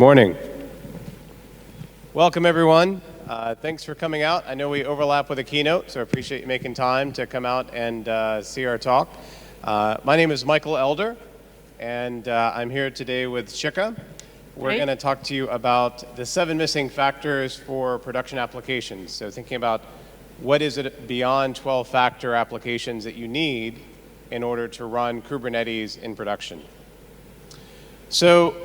morning. Welcome, everyone. Thanks for coming out. I know we overlap with a keynote, so I appreciate you making time to come out and see our talk. My name is Michael Elder, and I'm here today with Shikha. We're going to talk to you about the 7 missing factors for production applications. So thinking about what is it beyond 12-factor applications that you need in order to run Kubernetes in production. So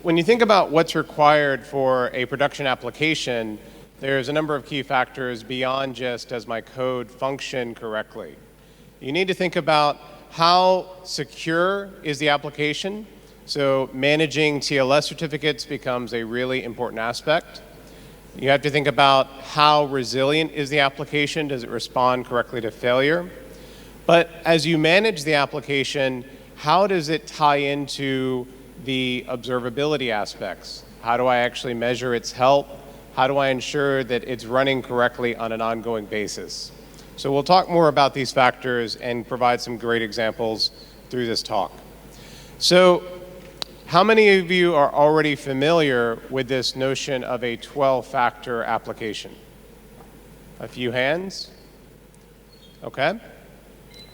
when you think about what's required for a production application, there's a number of key factors beyond just does my code function correctly. You need to think about how secure is the application. So managing TLS certificates becomes a really important aspect. You have to think about how resilient is the application. Does it respond correctly to failure? But as you manage the application, how does it tie into the observability aspects? How do I actually measure its health? How do I ensure that it's running correctly on an ongoing basis? So we'll talk more about these factors and provide some great examples through this talk. So how many of you are already familiar with this notion of a 12-factor application? A few hands? Okay.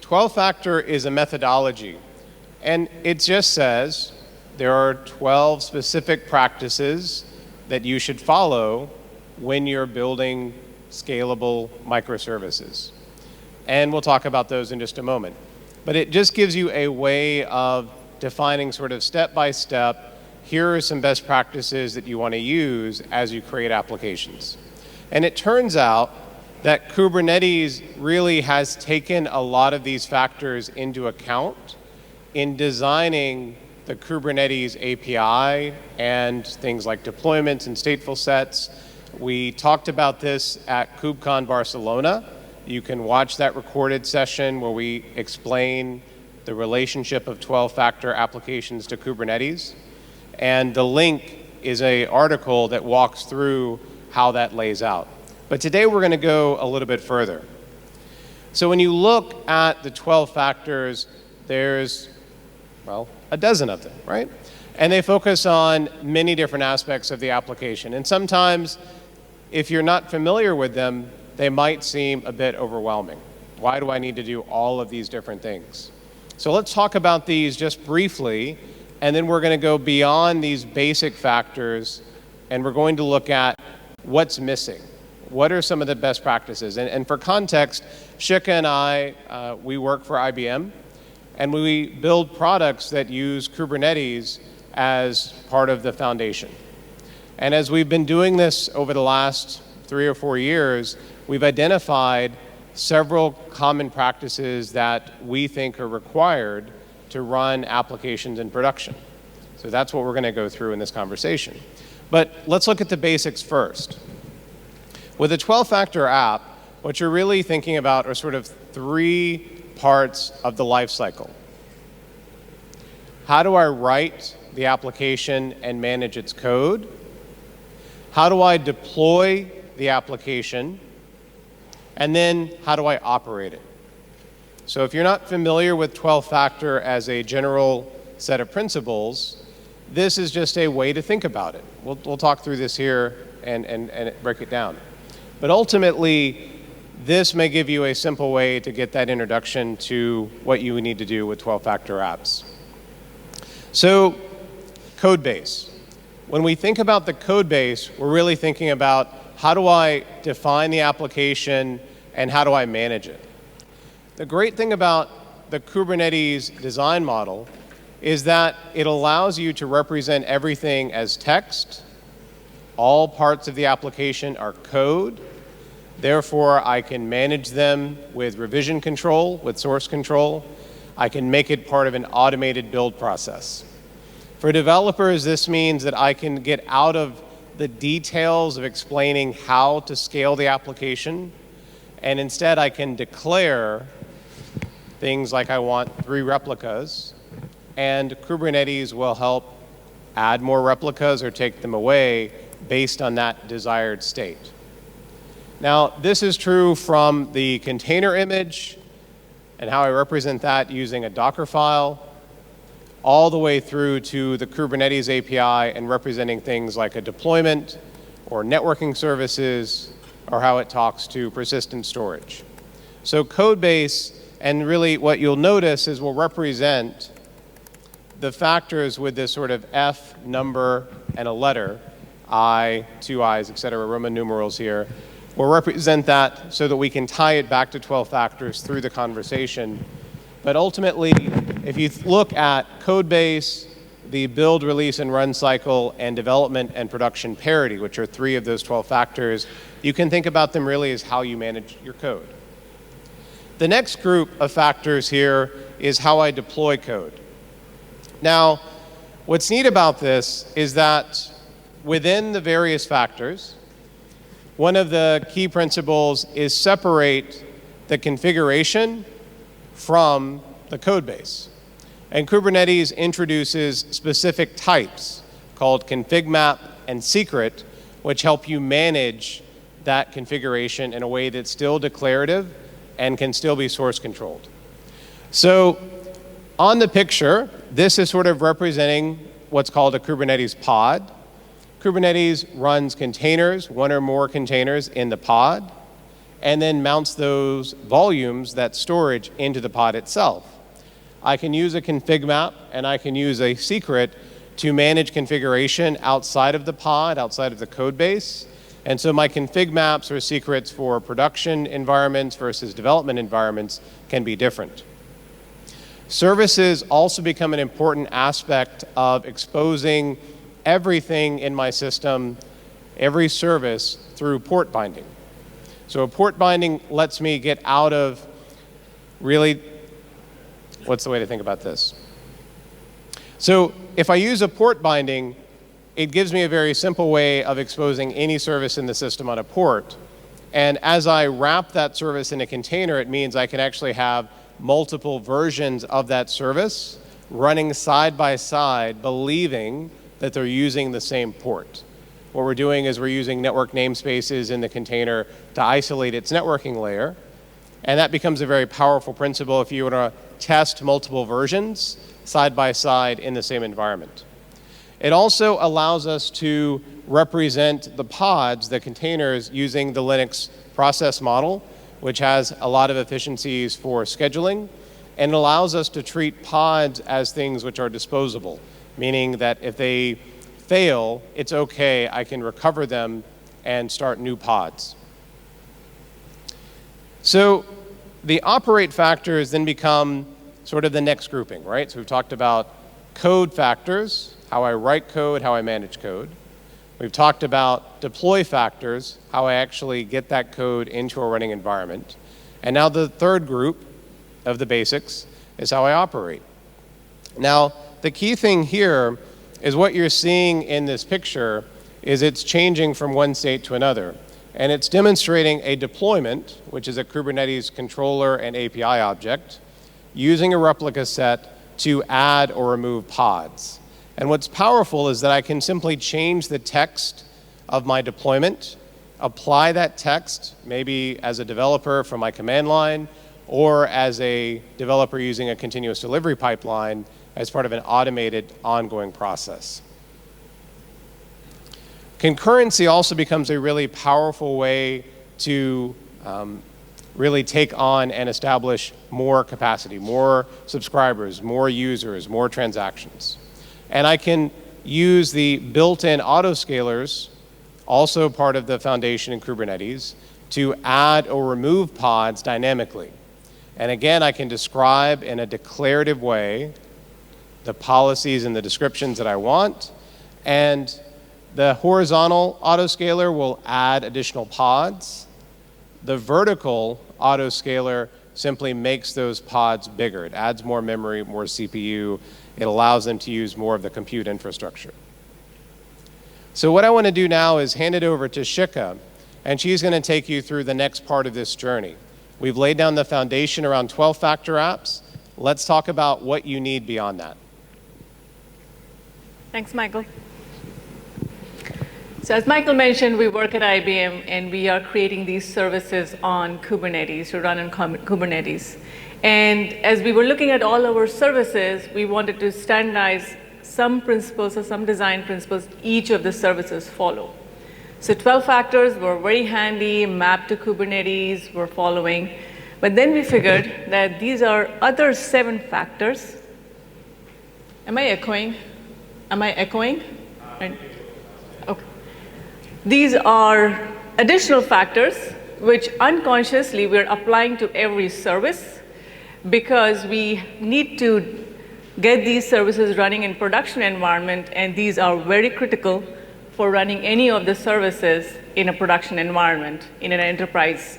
12-factor is a methodology, and it just says there are 12 specific practices that you should follow when you're building scalable microservices. And we'll talk about those in just a moment. But it just gives you a way of defining sort of step-by-step, here are some best practices that you want to use as you create applications. And it turns out that Kubernetes really has taken a lot of these factors into account in designing the Kubernetes API and things like deployments and stateful sets. We talked about this at KubeCon Barcelona. You can watch that recorded session where we explain the relationship of 12-factor applications to Kubernetes. And the link is an article that walks through how that lays out. But today we're going to go a little bit further. So when you look at the 12 factors, there's, well, a dozen of them, right? And they focus on many different aspects of the application. And sometimes, if you're not familiar with them, they might seem a bit overwhelming. Why do I need to do all of these different things? So let's talk about these just briefly, and then we're going to go beyond these basic factors, and we're going to look at what's missing. What are some of the best practices? And for context, Shikha and I, we work for IBM, and we build products that use Kubernetes as part of the foundation. And as we've been doing this over the last 3 or 4 years, we've identified several common practices that we think are required to run applications in production. So that's what we're going to go through in this conversation. But let's look at the basics first. With a 12-factor app, what you're really thinking about are sort of 3 parts of the life cycle. How do I write the application and manage its code? How do I deploy the application? And then how do I operate it? So if you're not familiar with 12-factor as a general set of principles, this is just a way to think about it. We'll talk through this here and break it down. But ultimately, this may give you a simple way to get that introduction to what you need to do with 12-factor apps. So, code base. When we think about the code base, we're really thinking about how do I define the application and how do I manage it? The great thing about the Kubernetes design model is that it allows you to represent everything as text. All parts of the application are code. Therefore, I can manage them with revision control, with source control. I can make it part of an automated build process. For developers, this means that I can get out of the details of explaining how to scale the application, and instead I can declare things like I want 3 replicas, and Kubernetes will help add more replicas or take them away based on that desired state. Now, this is true from the container image and how I represent that using a Docker file, all the way through to the Kubernetes API and representing things like a deployment or networking services or how it talks to persistent storage. So code base, and really what you'll notice is we'll represent the factors with this sort of F number and a letter, I, two I's, et cetera, Roman numerals here. We'll represent that so that we can tie it back to 12 factors through the conversation. But ultimately, if you look at code base, the build, release, and run cycle, and development and production parity, which are 3 of those 12 factors, you can think about them really as how you manage your code. The next group of factors here is how I deploy code. Now, what's neat about this is that within the various factors, one of the key principles is separate the configuration from the code base. And Kubernetes introduces specific types called config map and secret, which help you manage that configuration in a way that's still declarative and can still be source controlled. So on the picture, this is sort of representing what's called a Kubernetes pod. Kubernetes runs containers, 1 or more containers in the pod, and then mounts those volumes, that storage, into the pod itself. I can use a config map and I can use a secret to manage configuration outside of the pod, outside of the code base. And so my config maps or secrets for production environments versus development environments can be different. Services also become an important aspect of exposing everything in my system, every service, through port binding. So a port binding lets me get out of really, what's the way to think about this? So if I use a port binding, it gives me a very simple way of exposing any service in the system on a port. And as I wrap that service in a container, it means I can actually have multiple versions of that service running side by side, believing that they're using the same port. What we're doing is we're using network namespaces in the container to isolate its networking layer. And that becomes a very powerful principle if you were to test multiple versions side by side in the same environment. It also allows us to represent the pods, the containers, using the Linux process model, which has a lot of efficiencies for scheduling, and allows us to treat pods as things which are disposable, meaning that if they fail, it's okay, I can recover them and start new pods. So the operate factors then become sort of the next grouping, right? So we've talked about code factors, how I write code, how I manage code. We've talked about deploy factors, how I actually get that code into a running environment. And now the third group of the basics is how I operate. Now, the key thing here is what you're seeing in this picture is it's changing from one state to another. And it's demonstrating a deployment, which is a Kubernetes controller and API object, using a replica set to add or remove pods. And what's powerful is that I can simply change the text of my deployment, apply that text maybe as a developer from my command line, or as a developer using a continuous delivery pipeline as part of an automated ongoing process. Concurrency also becomes a really powerful way to really take on and establish more capacity, more subscribers, more users, more transactions. And I can use the built-in autoscalers, also part of the foundation in Kubernetes, to add or remove pods dynamically. And again, I can describe in a declarative way the policies and the descriptions that I want, and the horizontal autoscaler will add additional pods. The vertical autoscaler simply makes those pods bigger. It adds more memory, more CPU. It allows them to use more of the compute infrastructure. So what I want to do now is hand it over to Shikha, and she's going to take you through the next part of this journey. We've laid down the foundation around 12-factor apps. Let's talk about what you need beyond that. Thanks, Michael. So as Michael mentioned, we work at IBM, and we are creating these services on Kubernetes, to run on Kubernetes. And as we were looking at all our services, we wanted to standardize some principles or some design principles each of the services follow. So 12 factors were very handy, mapped to Kubernetes, we're following. But then we figured that these are other 7 factors. Am I echoing? Am I echoing? Right. Okay. These are additional factors which unconsciously we're applying to every service because we need to get these services running in production environment, and these are very critical for running any of the services in a production environment in an enterprise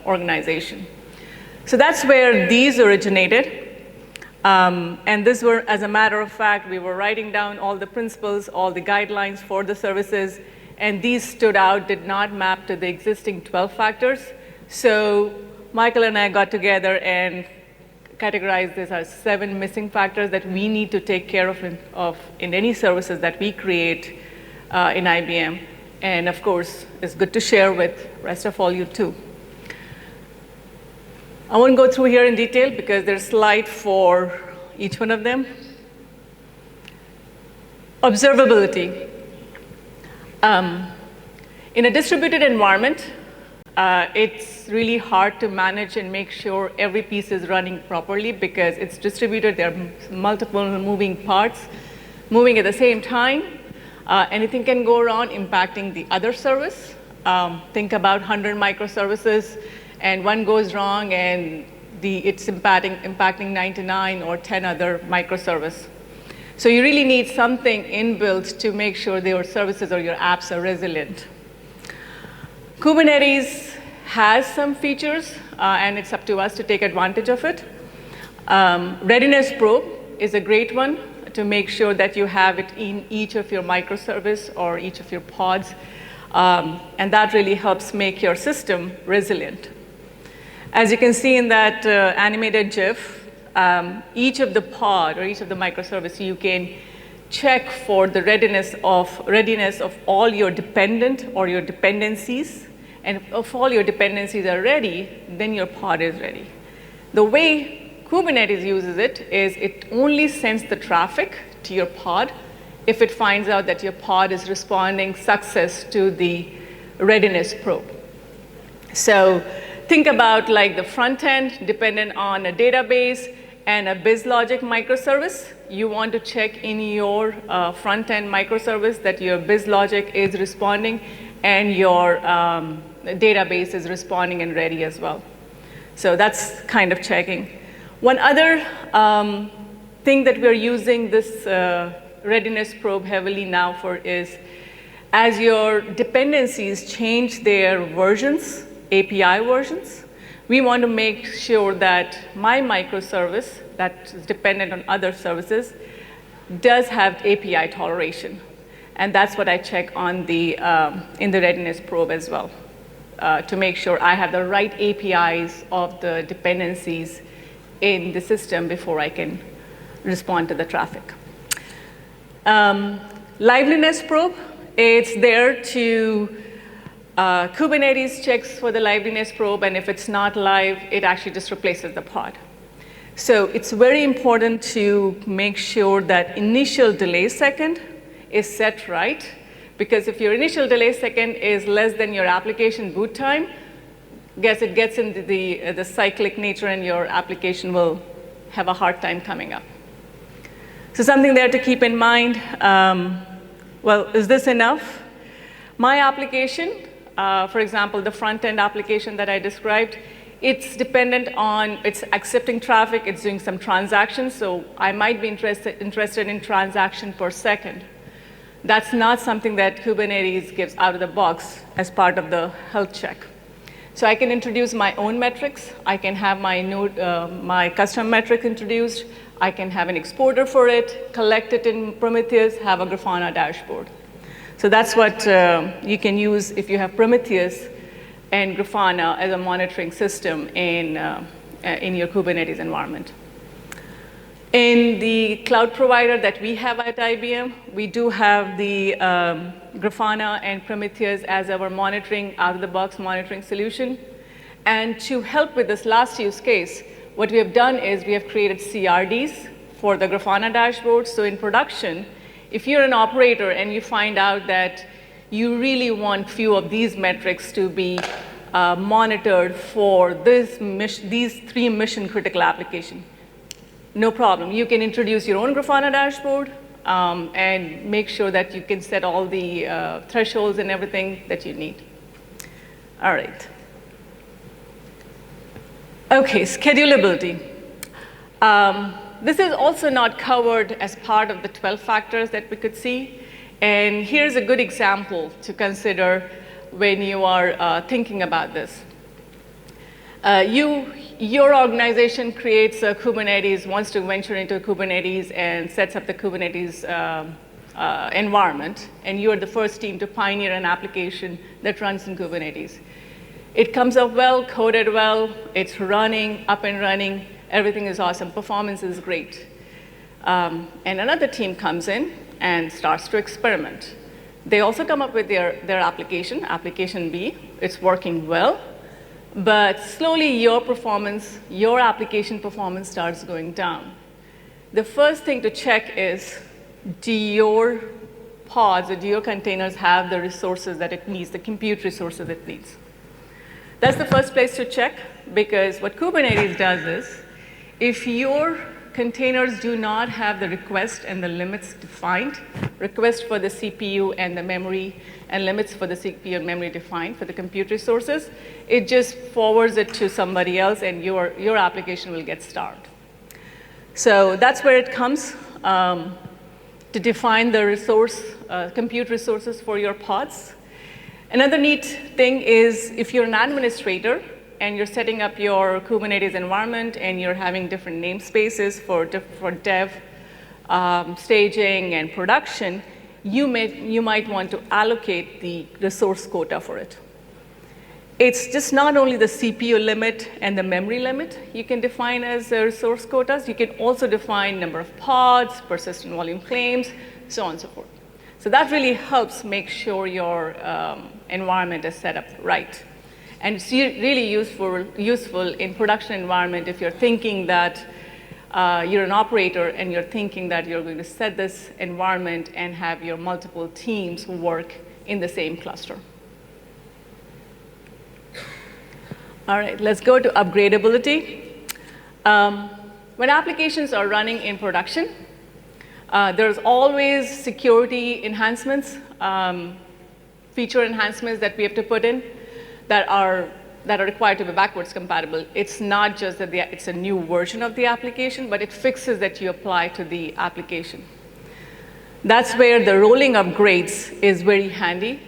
organization. So that's where these originated. And this were, as a matter of fact, we were writing down all the principles, all the guidelines for the services, and these stood out, did not map to the existing 12 factors. So Michael and I got together and categorized this as 7 missing factors that we need to take care of in any services that we create in IBM. And of course, it's good to share with rest of all you too. I won't go through here in detail because there's a slide for each one of them. Observability. In a distributed environment, it's really hard to manage and make sure every piece is running properly because it's distributed. There are multiple moving parts moving at the same time. Anything can go wrong impacting the other service. Think about 100 microservices, and one goes wrong, and it's impacting 99 or 10 other microservices. So you really need something inbuilt to make sure your services or your apps are resilient. Kubernetes has some features, and it's up to us to take advantage of it. Readiness Probe is a great one to make sure that you have it in each of your microservice or each of your pods, and that really helps make your system resilient. As you can see in that animated GIF, each of the pod or each of the microservice, you can check for the readiness of all your dependent or your dependencies. And if all your dependencies are ready, then your pod is ready. The way Kubernetes uses it is it only sends the traffic to your pod if it finds out that your pod is responding success to the readiness probe. So think about like the front end dependent on a database and a BizLogic microservice. You want to check in your front end microservice that your BizLogic is responding and your database is responding and ready as well. So that's kind of checking. One other thing that we're using this readiness probe heavily now for is as your dependencies change their versions, API versions, we want to make sure that my microservice that is dependent on other services does have API toleration. And that's what I check on the, in the readiness probe as well, to make sure I have the right APIs of the dependencies in the system before I can respond to the traffic. Liveliness probe, it's there to, Kubernetes checks for the liveliness probe, and if it's not live, it actually just replaces the pod. So it's very important to make sure that initial delay second is set right, because if your initial delay second is less than your application boot time, guess it gets into the cyclic nature and your application will have a hard time coming up. So something there to keep in mind. Well, is this enough? My application, for example, the front-end application that I described, it's dependent on, it's accepting traffic, it's doing some transactions, so I might be interested in transaction per second. That's not something that Kubernetes gives out of the box as part of the health check. So I can introduce my own metrics. I can have my node, my custom metric introduced. I can have an exporter for it, collect it in Prometheus, have a Grafana dashboard. So that's what you can use if you have Prometheus and Grafana as a monitoring system in your Kubernetes environment. In the cloud provider that we have at IBM, we do have the Grafana and Prometheus as our monitoring, out-of-the-box monitoring solution. And to help with this last use case, what we have done is we have created CRDs for the Grafana dashboard. So in production, if you're an operator and you find out that you really want few of these metrics to be monitored for these 3 mission critical applications, no problem. You can introduce your own Grafana dashboard and make sure that you can set all the thresholds and everything that you need. All right. Okay, schedulability. This is also not covered as part of the 12 factors that we could see. And here's a good example to consider when you are thinking about this. Your organization creates a Kubernetes, wants to venture into Kubernetes and sets up the Kubernetes environment, and you're the first team to pioneer an application that runs in Kubernetes. It comes up well, coded well, it's running, up and running, everything is awesome, performance is great. And another team comes in and starts to experiment. They also come up with their application, application B, it's working well, but slowly your performance, your application performance starts going down. The first thing to check is, do your pods or do your containers have the resources that it needs, the compute resources it needs? That's the first place to check, because what Kubernetes does is, if your containers do not have the request and the limits defined, request for the CPU and the memory, and limits for the CPU and memory defined for the compute resources, it just forwards it to somebody else and your application will get starved. So that's where it comes to define the resource, compute resources for your pods. Another neat thing is if you're an administrator and you're setting up your Kubernetes environment and you're having different namespaces for dev, staging, and production, you might want to allocate the resource quota for it. It's just not only the CPU limit and the memory limit you can define as resource quotas, you can also define number of pods, persistent volume claims, so on and so forth. So that really helps make sure your environment is set up right. And it's really useful in production environment if you're thinking that you're an operator and you're thinking that you're going to set this environment and have your multiple teams work in the same cluster. All right, let's go to upgradability. When applications are running in production, there's always security enhancements, feature enhancements that we have to put in that are required to be backwards compatible. It's not just that it's a new version of the application, but it fixes that you apply to the application. That's where the rolling upgrades is very handy.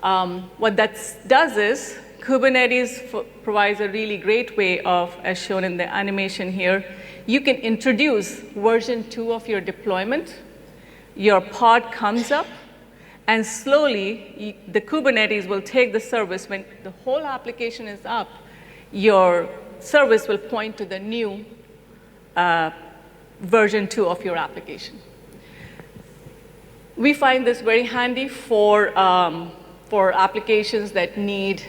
What that does is Kubernetes provides a really great way of, as shown in the animation here, you can introduce version 2 of your deployment. Your pod comes up, and slowly, the Kubernetes will take the service. When the whole application is up, your service will point to the new version 2 of your application. We find this very handy for applications that need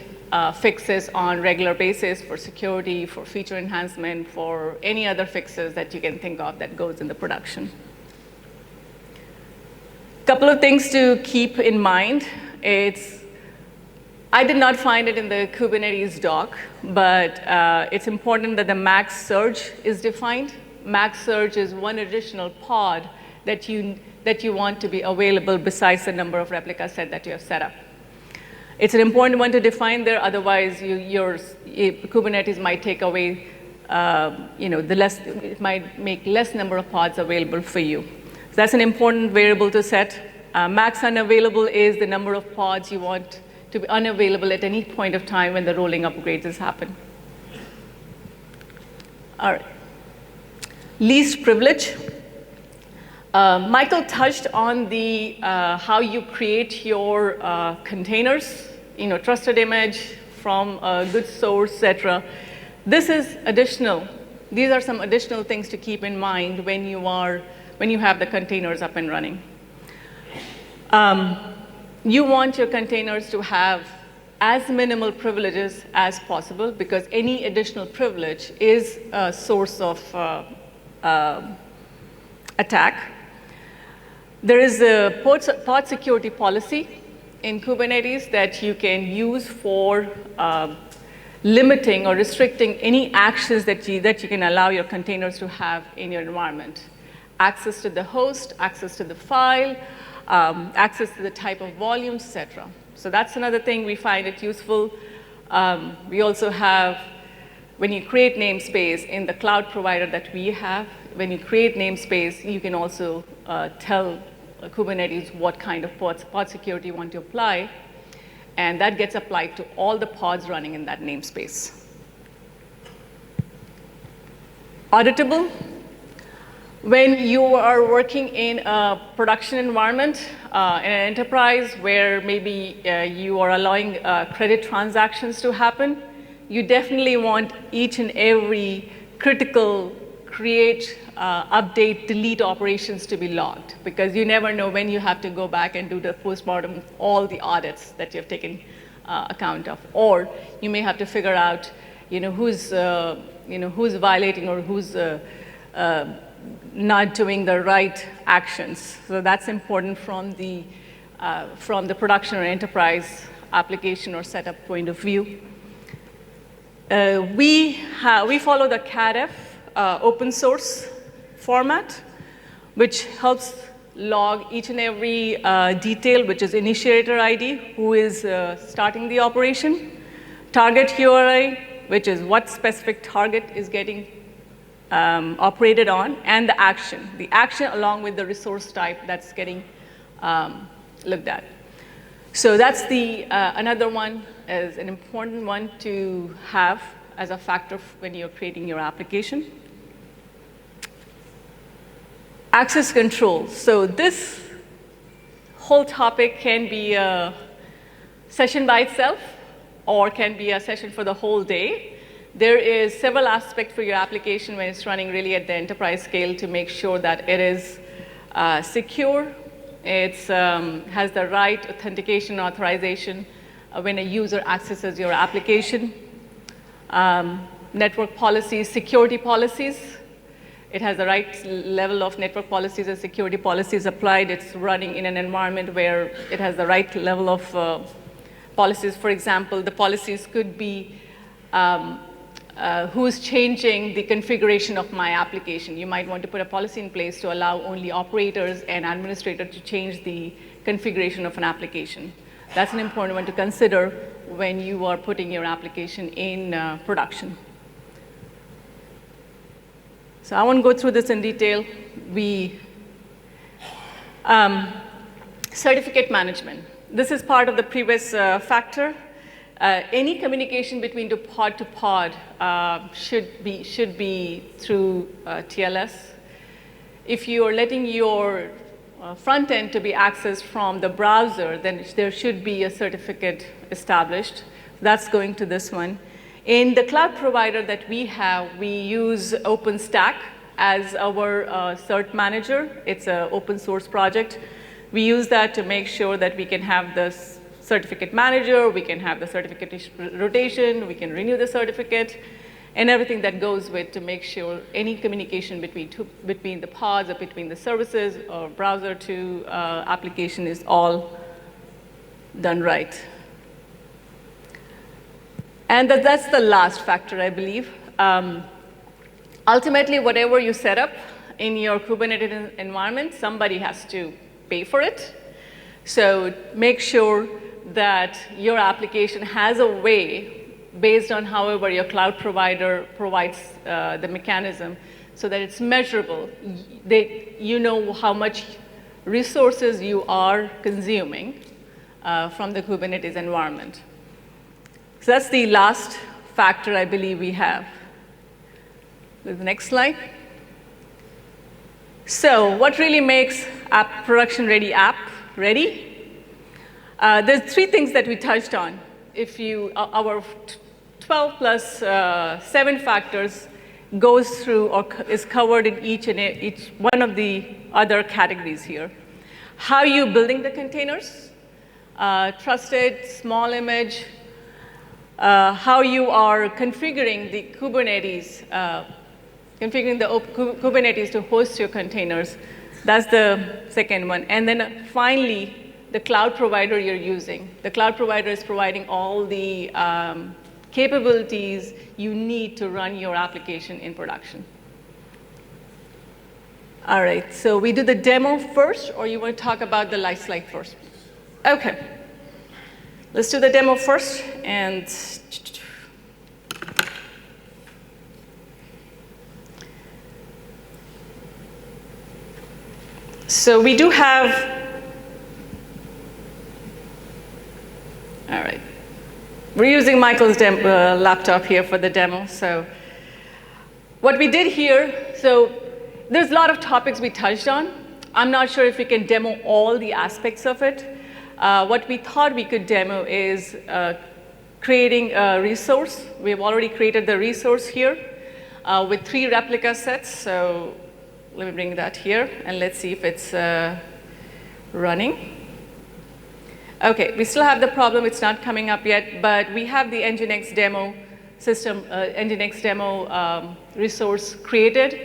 fixes on regular basis, for security, for feature enhancement, for any other fixes that you can think of that goes in the production. Couple of things to keep in mind. I did not find it in the Kubernetes doc, but it's important that the max surge is defined. Max surge is one additional pod that you want to be available besides the number of replica set that you have set up. It's an important one to define there, otherwise your Kubernetes might take away, it might make less number of pods available for you. So that's an important variable to set. Max unavailable is the number of pods you want to be unavailable at any point of time when the rolling upgrades has happened. All right. Least privilege. Michael touched on the how you create your containers, trusted image from a good source, etc. This is additional. These are some additional things to keep in mind when you have the containers up and running. You want your containers to have as minimal privileges as possible, because any additional privilege is a source of attack. There is a pod security policy in Kubernetes that you can use for limiting or restricting any actions that you can allow your containers to have in your environment. Access to the host, access to the file, access to the type of volumes, etc. So that's another thing we find it useful. We also have, when you create namespace in the cloud provider that we have, when you create namespace, you can also tell Kubernetes what kind of pod security you want to apply, and that gets applied to all the pods running in that namespace. Auditable. When you are working in a production environment, in an enterprise where maybe you are allowing credit transactions to happen, you definitely want each and every critical create, update, delete operations to be logged, because you never know when you have to go back and do the postmortem of all the audits that you have taken account of. Or you may have to figure out who's violating or who's not doing the right actions. So that's important from the production or enterprise application or setup point of view. We follow the CADF open source format, which helps log each and every detail, which is initiator ID, who is starting the operation, target URI, which is what specific target is getting operated on, and the action along with the resource type that's getting looked at. So that's another one is an important one to have as a factor when you're creating your application. Access control. So this whole topic can be a session by itself or can be a session for the whole day. There is several aspects for your application when it's running really at the enterprise scale to make sure that it is secure. It has the right authentication authorization when a user accesses your application. Network policies, security policies. It has the right level of network policies and security policies applied. It's running in an environment where it has the right level of policies. For example, the policies could be who's changing the configuration of my application. You might want to put a policy in place to allow only operators and administrators to change the configuration of an application. That's an important one to consider when you are putting your application in production. So I won't go through this in detail. Certificate management. This is part of the previous factor. Any communication between to pod should be through TLS. If you are letting your front end to be accessed from the browser, then there should be a certificate established. That's going to this one. In the cloud provider that we have, we use OpenStack as our cert manager. It's an open source project. We use that to make sure that we can have this certificate manager, we can have the certificate rotation, we can renew the certificate, and everything that goes with to make sure any communication between the pods or between the services or browser to application is all done right. And that's the last factor, I believe. Ultimately, whatever you set up in your Kubernetes environment, somebody has to pay for it. So make sure that your application has a way, based on however your cloud provider provides the mechanism, so that it's measurable. You know how much resources you are consuming from the Kubernetes environment. So that's the last factor I believe we have. The next slide. So what really makes a production-ready app ready? There's 3 things that we touched on. Our 12 plus 7 factors goes through or is covered in each one of the other categories here. How are you building the containers? Trusted, small image, how you are configuring the Kubernetes, Kubernetes to host your containers. That's the second one. And then finally, the cloud provider you're using. The cloud provider is providing all the capabilities you need to run your application in production. All right, so we do the demo first, or you want to talk about the life slide first? Okay. Let's do the demo first, and so we do have, all right. We're using Michael's laptop here for the demo. So what we did here, so there's a lot of topics we touched on. I'm not sure if we can demo all the aspects of it. What we thought we could demo is creating a resource. We've already created the resource here with 3 replica sets. So let me bring that here, and let's see if it's running. OK, we still have the problem. It's not coming up yet, but we have the Nginx demo system, Nginx demo resource created.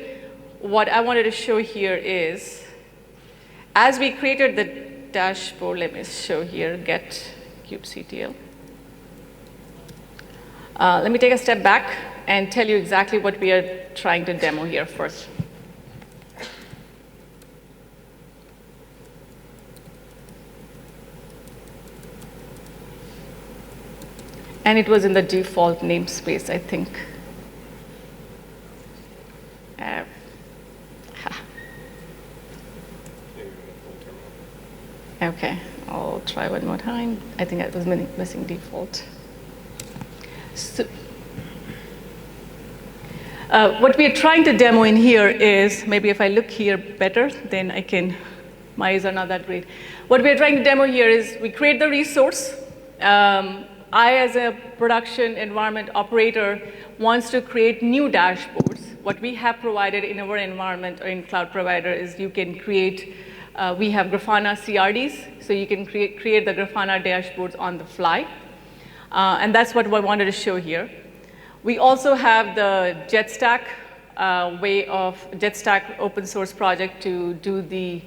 What I wanted to show here is, as we created the dashboard, let me show here, get kubectl. Let me take a step back and tell you exactly what we are trying to demo here first. And it was in the default namespace, I think. OK, I'll try one more time. I think I was missing default. So, what we are trying to demo in here is, maybe if I look here better, then I can, my eyes are not that great. What we are trying to demo here is we create the resource. I, as a production environment operator, wants to create new dashboards. What we have provided in our environment or in cloud provider is you can create, we have Grafana CRDs, so you can create the Grafana dashboards on the fly. And that's what I wanted to show here. We also have the JetStack JetStack open source project to do the,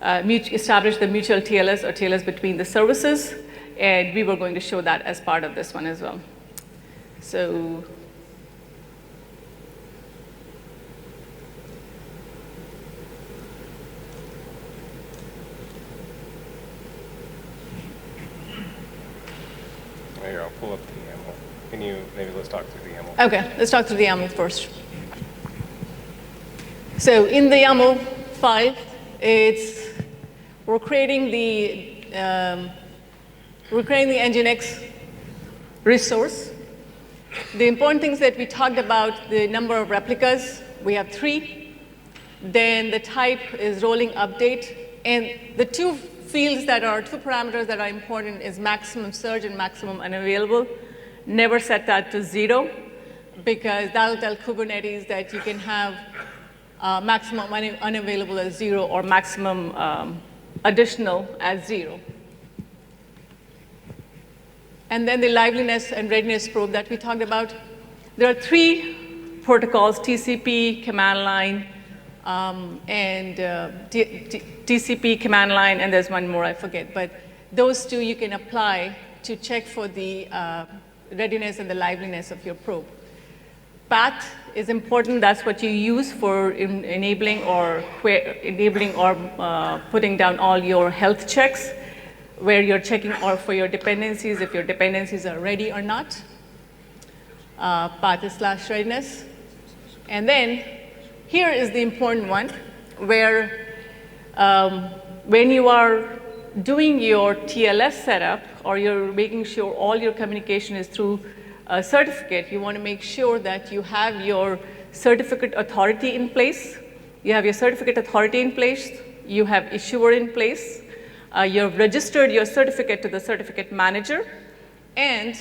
establish the mutual TLS or TLS between the services. And we were going to show that as part of this one as well. So here, I'll pull up the YAML. Can you, maybe let's talk through the YAML. OK, let's talk through the YAML first. So in the YAML file, we're creating the Nginx resource. The important things that we talked about, the number of replicas, we have 3. Then the type is rolling update. And the 2 fields that are, 2 parameters that are important is maximum surge and maximum unavailable. Never set that to 0, because that'll tell Kubernetes that you can have maximum unavailable as 0 or maximum additional as 0. And then the liveliness and readiness probe that we talked about. There are 3 protocols, TCP, command line, and TCP, command line, and there's one more I forget. But those 2 you can apply to check for the readiness and the liveliness of your probe. Path is important. That's what you use for enabling or putting down all your health checks, where you're checking or for your dependencies, if your dependencies are ready or not. Path is /readiness. And then here is the important one, where when you are doing your TLS setup, or you're making sure all your communication is through a certificate, you want to make sure that you have your certificate authority in place. You have your certificate authority in place. You have issuer in place. You've registered your certificate to the certificate manager, and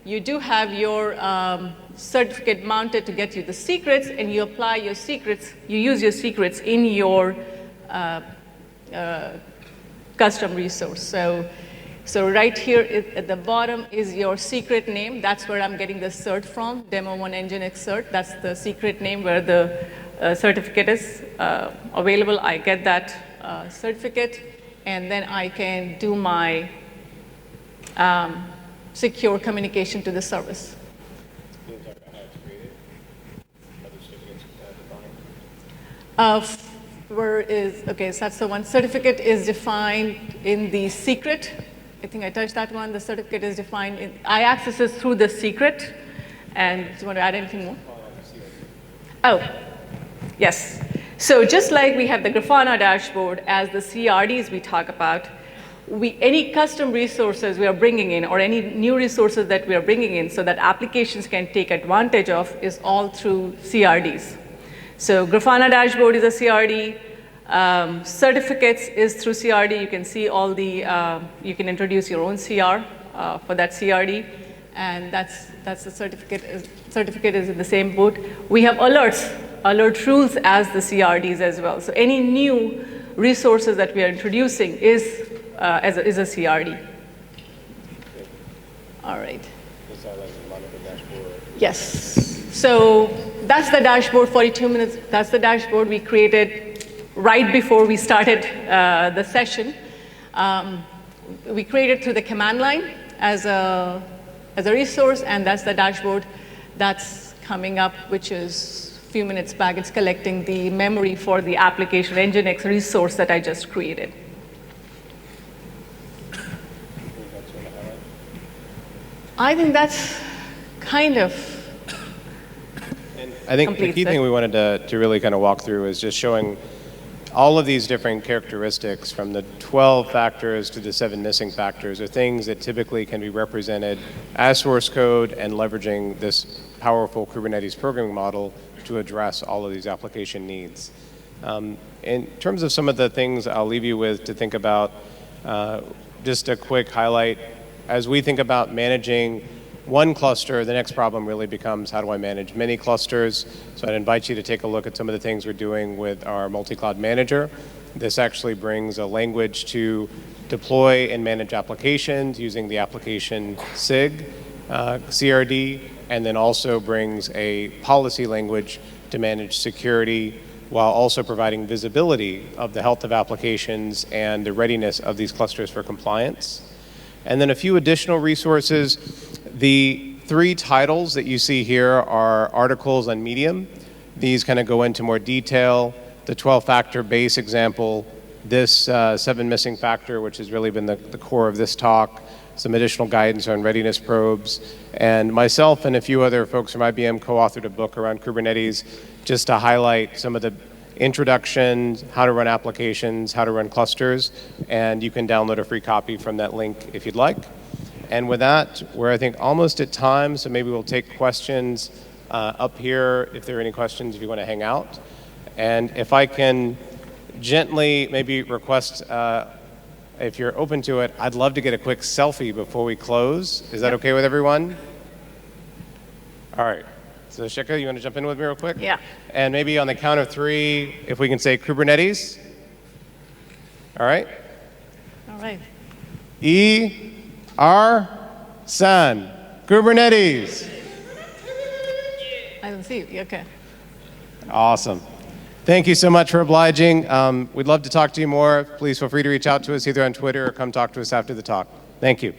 you do have your certificate mounted to get you the secrets, and you apply your secrets, you use your secrets in your custom resource. So So right here at the bottom is your secret name. That's where I'm getting the cert from, Demo1 Nginx cert. That's the secret name where the certificate is available. I get that certificate, and then I can do my secure communication to the service. Can you talk about how it's created? How the certificate's defined? Where is, okay, so that's the one. Certificate is defined in the secret. I think I touched that one. The certificate is defined in, I access this through the secret. And do you want to add anything more? Oh, yes. So just like we have the Grafana dashboard as the CRDs we talk about, any custom resources we are bringing in or any new resources that we are bringing in so that applications can take advantage of is all through CRDs. So Grafana dashboard is a CRD. Certificates is through CRD. You can see all the, you can introduce your own CR for that CRD. And that's the certificate. Certificate is in the same boat. We have alert rules as the CRDs as well. So any new resources that we are introducing is a CRD. All right. Yes. So that's the dashboard, 42 minutes. That's the dashboard we created right before we started the session. We created through the command line as a resource, and that's the dashboard that's coming up, which is a few minutes back. It's collecting the memory for the application Nginx resource that I just created. I think that's kind of I think the key thing we wanted to really kind of walk through is just showing all of these different characteristics, from the 12 factors to the 7 missing factors, are things that typically can be represented as source code and leveraging this powerful Kubernetes programming model to address all of these application needs. In terms of some of the things I'll leave you with to think about, just a quick highlight. As we think about managing one cluster, the next problem really becomes, how do I manage many clusters? So I'd invite you to take a look at some of the things we're doing with our multi-cloud manager. This actually brings a language to deploy and manage applications using the application SIG, CRD, and then also brings a policy language to manage security while also providing visibility of the health of applications and the readiness of these clusters for compliance. And then a few additional resources. The 3 titles that you see here are articles on Medium. These kind of go into more detail. The 12-factor base example, this 7 missing factor, which has really been the core of this talk, some additional guidance on readiness probes, and myself and a few other folks from IBM co-authored a book around Kubernetes just to highlight some of the introductions, how to run applications, how to run clusters, and you can download a free copy from that link if you'd like. And with that, we're, I think, almost at time, so maybe we'll take questions up here if there are any questions if you want to hang out. And if I can gently maybe request, if you're open to it, I'd love to get a quick selfie before we close. Is that okay with everyone? All right. So Shikha, you want to jump in with me real quick? Yeah. And maybe on the count of 3, if we can say Kubernetes. All right. all right. San. Kubernetes. I don't see you. Okay. Awesome. Thank you so much for obliging. We'd love to talk to you more. Please feel free to reach out to us either on Twitter or come talk to us after the talk. Thank you.